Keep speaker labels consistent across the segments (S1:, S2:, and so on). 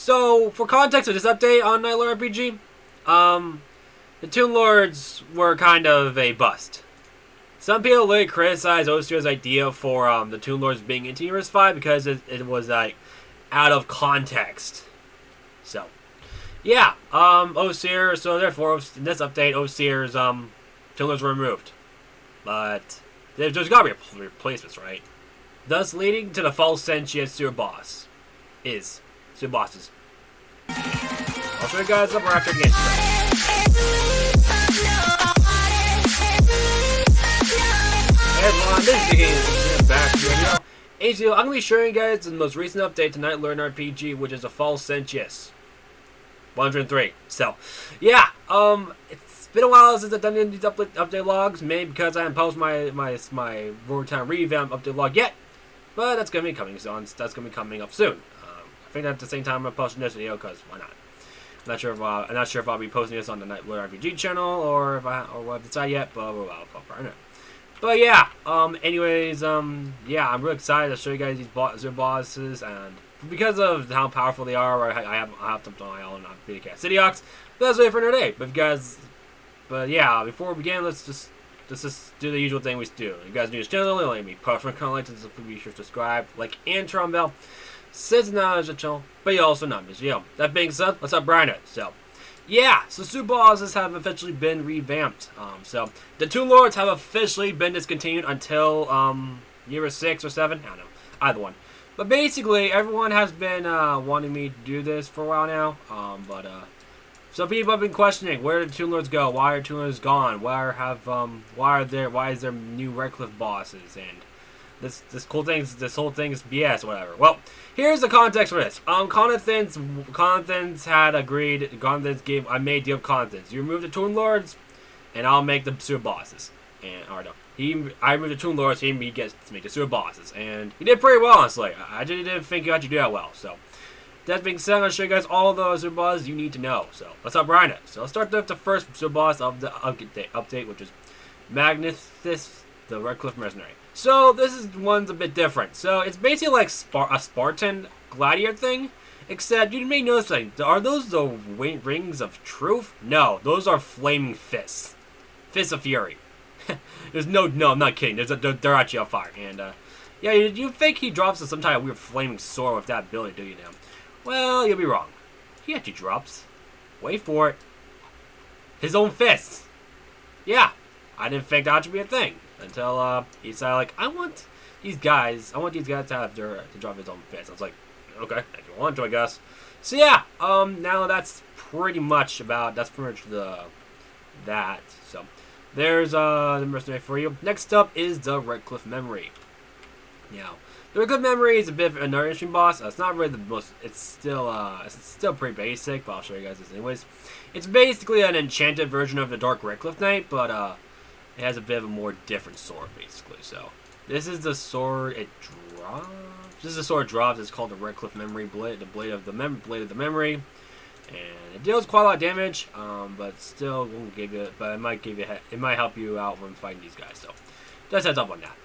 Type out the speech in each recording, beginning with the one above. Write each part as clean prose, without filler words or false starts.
S1: So, for context of this update on Knightlordian RPG, the Toonlords were kind of a bust. Some people really criticized Osir's idea for the Toonlords being in Universe 5 because it was like out of context. So, yeah, Osir, so therefore in this update, Osir's Toonlords were removed. But there's gotta be replacements, right? Thus leading to the Falsuscentius Superboss is Superbosses. I'll show you guys up after again. Hey everyone, this is BWK back to the video. I'm going to be showing you guys the most recent update to Knightlordian RPG, which is the Falsuscentius 103. So, yeah, it's been a while since I've done these update logs, maybe because I haven't posted my Rotown revamp update log yet, but that's going to be coming soon. That's going to be coming up soon. I think at the same time I'm posting this video because why not? I'm not sure if I'll be posting this on the Knightlordian RPG channel or what I've decided yet, but I'll probably know. But yeah, anyways, yeah, I'm really excited to show you guys these bosses, and because of how powerful they are, I have them on my own on BWK Socials. But that's it for another day. But yeah, before we begin, let's just do the usual thing we do. You guys new to this channel, let me post my comment, so be sure to subscribe, like, and turn on the bell. Since not as a channel, but you also not miss video. That being said, let's up Brian it. So, yeah, so Superbosses have officially been revamped. So the Toonlords have officially been discontinued until year 6 or 7. I don't know, either one. But basically, everyone has been wanting me to do this for a while now. So people have been questioning, where did Toonlords go? Why are Toonlords gone? Why is there new Redcliff bosses? And this whole thing is BS, whatever. Well, here's the context for this. Conthens had agreed. I made a deal with Conthens. You remove the Toonlords, and I'll make the Superbosses. I removed the Toonlords, he gets to make the Superbosses, and he did pretty well, honestly. I just didn't think you actually do that well. So that being said, I'm gonna show you guys all the Superbosses you need to know. So let's up Brian it. So let's start with the first Superboss of the update, which is Magnathus, the Redcliff Mercenary. So this one's a bit different. So it's basically like a Spartan gladiator thing, except you may notice, like, are those the rings of truth? No, those are flaming fists, fists of fury. no, I'm not kidding. They're actually on fire. And yeah, you think he drops some type of weird flaming sword with that ability, do you now? Well, you'll be wrong. He actually drops. Wait for it. His own fists. Yeah, I didn't think that should be a thing. Until he decided, like, I want these guys to drop his own fists. I was like, okay, if you want to, I guess. So yeah, now that's pretty much that. So there's the mercenary for you. Next up is the Redcliff Memory. Now, the Redcliff Memory is a bit of another interesting boss. It's not really the most. It's still pretty basic, but I'll show you guys this anyways. It's basically an enchanted version of the Dark Redcliff Knight, but it has a bit of a more different sword, basically. So, this is the sword it drops. This is the sword it drops. It's called the Redcliff Memory Blade, the blade of the memory, and it deals quite a lot of damage. But still won't give you. But it might help you out when fighting these guys. So, just heads up on that.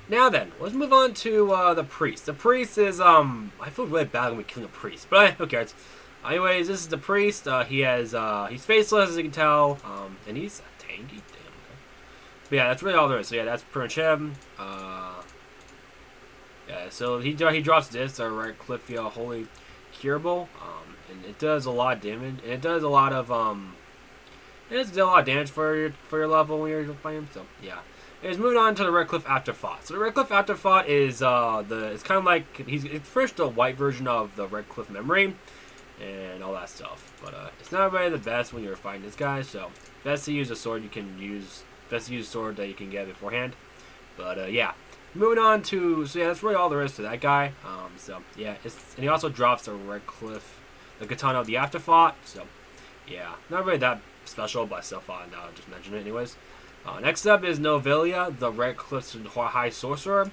S1: Now then, let's move on to the priest. The priest is I feel really bad when we kill a priest, but who cares? Anyways, this is the priest. He's faceless, as you can tell, and he's tanky. But yeah, that's really all there is. So yeah, that's pretty much him. Yeah, so he drops this, Redcliffia Holy Curable, and it does a lot of damage. And it does a lot of damage for your level when you're fighting him. So yeah, anyways, moving on to the Redcliff Afterthought. So the Redcliff Afterthought is it's kind of like it's first the white version of the Redcliff Memory and all that stuff. But it's not really the best when you're fighting this guy. So best to use a sword you can use. Best to use a sword that you can get beforehand. But yeah, moving on to yeah, that's really all there is to that guy. So yeah, and he also drops the Katana of the Afterthought. So yeah, not really that special, but I still thought I'll just mention it anyways. Next up is Novelia, the Redcliff's High Sorcerer.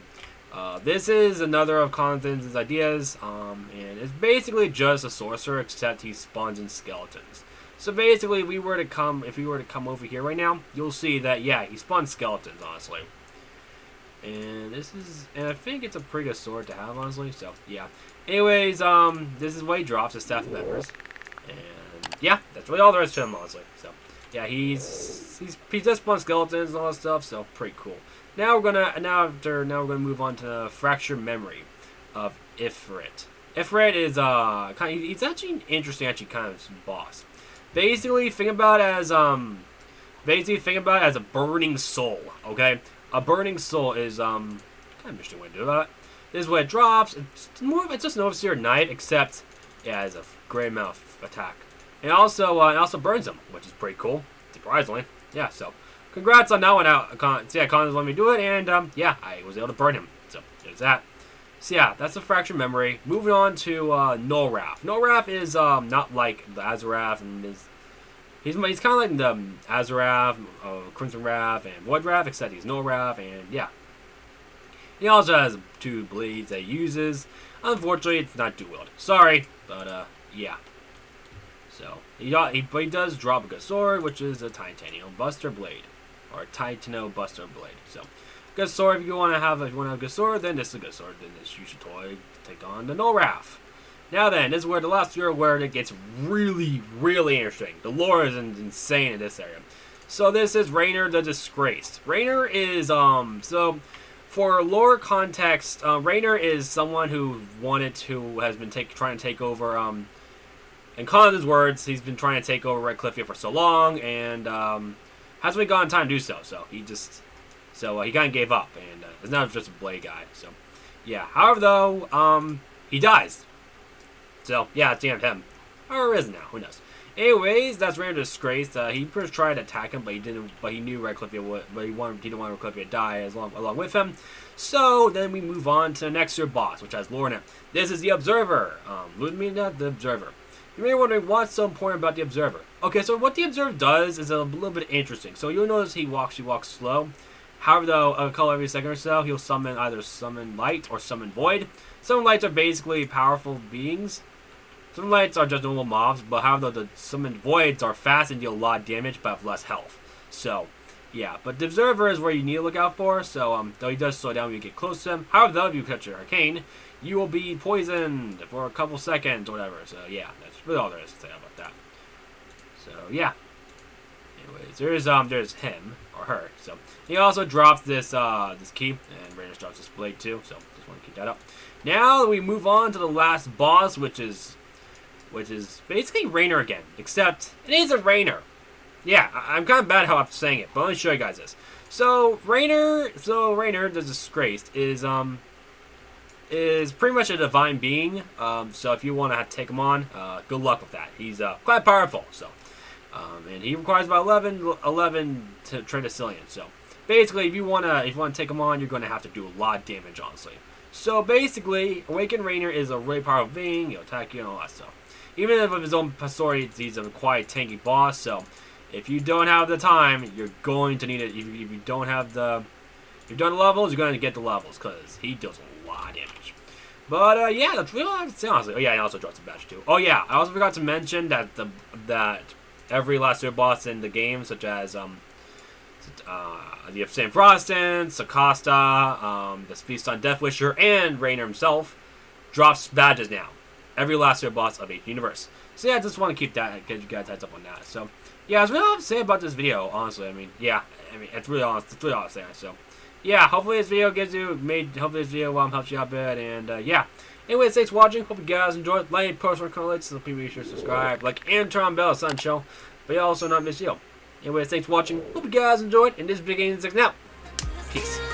S1: This is another of Conthens' ideas, and it's basically just a sorcerer, except he spawns in skeletons. So basically, if we were to come over here right now, you'll see that, yeah, he spawns skeletons, honestly. And I think it's a pretty good sword to have, honestly. So yeah. Anyways, this is what he drops as staff members, and yeah, that's really all there is to him, honestly. So yeah, he does spawn skeletons and all that stuff. So pretty cool. Now we're gonna move on to Fracture Memory of Ifrit. Ifrit is he's actually an interesting kind of boss. Basically, think about it as a burning soul. Okay, a burning soul is kind of interesting way to do that. This is what it drops. It's just an Overseer Knight, except it has a great amount of attack, and also burns them, which is pretty cool. Surprisingly, yeah. So, congrats on that one out. Con let me do it, and yeah, I was able to burn him. So there's that. So yeah, that's the Fracture Memory. Moving on to Nolrath. Nolrath is not like the Azarath, and he's kind of like the Azarath, Crimson Wrath, and Void Wrath, except he's Nolrath, and yeah. He also has 2 blades that he uses. Unfortunately, it's not dual-wield. Sorry, but yeah. So he does drop a good sword, which is a Titanium Buster Blade, or Titano Buster Blade. So good sword. If you want to have a good sword, then this is a good sword. Then you should totally take on the Nolrath. Now then, this is where the last year where it gets really, really interesting. The lore is insane in this area. So this is Raynor the Disgraced. Raynor is so. For lore context, Raynor is someone who has been trying to take over, in Conan's words, he's been trying to take over Redcliffia for so long, and hasn't really gotten time to do so. So he kind of gave up, and is now just a blade guy. So yeah. However, though, he dies. So yeah, it's the end of him, or is now? Who knows? Anyways, that's Raynor the Disgraced. He first tried to attack him, but he didn't. But he knew Redcliffia would. But he didn't want Redcliffia to die along with him. So then we move on to the next year boss, which has lore in it. This is the Observer. The Observer. You may be wondering what's so important about the Observer. Okay, so what the Observer does is a little bit interesting. So you'll notice he walks slow. However, though, a call every second or so, he'll either summon light or summon void. Summon lights are basically powerful beings. Some lights are just normal mobs, but however, the summoned voids are fast and deal a lot of damage, but have less health. So, yeah. But the Observer is where you need to look out for. So, though he does slow down when you get close to him. However, though, if you touch your arcane, you will be poisoned for a couple seconds or whatever. So, yeah, that's really all there is to say about that. So, yeah. Anyways, there's him or her. So, he also drops this key, and Raynor drops this blade too. So, just want to keep that up. Now we move on to the last boss, which is basically Raynor again, except it is a Raynor. Yeah, I'm kind of bad how I'm saying it, but let me show you guys this. So Raynor the Disgraced is pretty much a divine being. So if you want to take him on, good luck with that. He's quite powerful. So, and he requires about 11 Tridacillion. So basically, if you want to take him on, you're going to have to do a lot of damage, honestly. So basically, Awakened Raynor is a really powerful being. He'll attack you and all that stuff. Even if with his own story, he's a quite tanky boss. So if you don't have the time, you're going to need it. If you don't have the, if you've done the levels, you're going to get the levels because he does a lot of damage. But yeah, that's really all I have to say, honestly. Oh yeah, he also drops a badge too. Oh yeah, I also forgot to mention that that every last year boss in the game, such as the St. Frostance, Acosta, the Feast on Death Wisher, and Raynor himself, drops badges now. Every last year boss of each universe. So yeah, I just want to get you guys heads up on that. So yeah, that's really all I have to say about this video, honestly. I mean, it's really all I'm saying. So yeah, hopefully this video hopefully this video helps you out a bit, and yeah. Anyways, thanks for watching. Hope you guys enjoyed. Like, post, or comments, so please be sure to subscribe, like, and turn on bell at Sun Show. But you also not miss you. Anyways, thanks for watching. Hope you guys enjoyed, and this is BWK16 now. Peace.